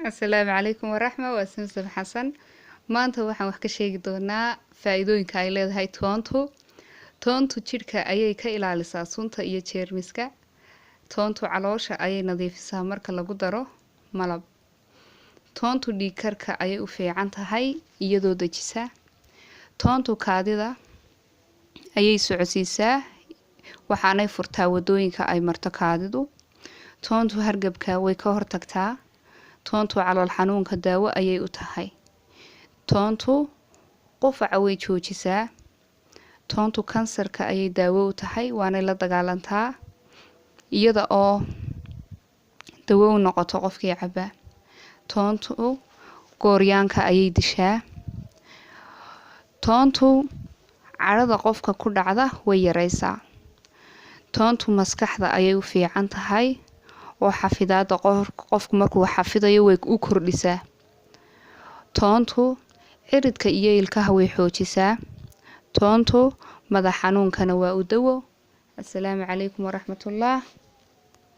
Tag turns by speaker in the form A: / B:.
A: Asalaamu calaykum waraxma waa Samsam Xasan. Maanta waxaan wax ka sheegi doonaa faa'iidooyinka ay leedahay toontu. Toontu jidhka ayay ka ilaalisaa sunta iyo jeermiska. Toontu caloosha ayay nadiifisaa marka lagu daro malab. Toontu dhiig karka ayay u fiican tahay iyadoo dejisa. Toontu kaadida ayay socodsiisaa waxaanay furtaa wadooyinka ay marto kaadidu. Toontu hargabka way ka hortagtaa. Toontu calool xanuunka daawo ayay u tahay. Toontu qufaca way joojisaa. Toontu kansarka ayay daawo u tahay waana la dagaalantaa iyada oo dawo u noqoto qofkii caba. Toontu gooryaanka ayay dishaa. Toontu carada qofka ku dhacda way yareysaa. Toontu maskaxda ayay u fiican tahay oo xafidaada qofku markuu xafidayo way u kordhisaa. Toontu ciridka iyo ilkaha way xoojisaa. Toontu madax xanuunkana waa u dawo. Assalaamu calaykum waraxmatullaah.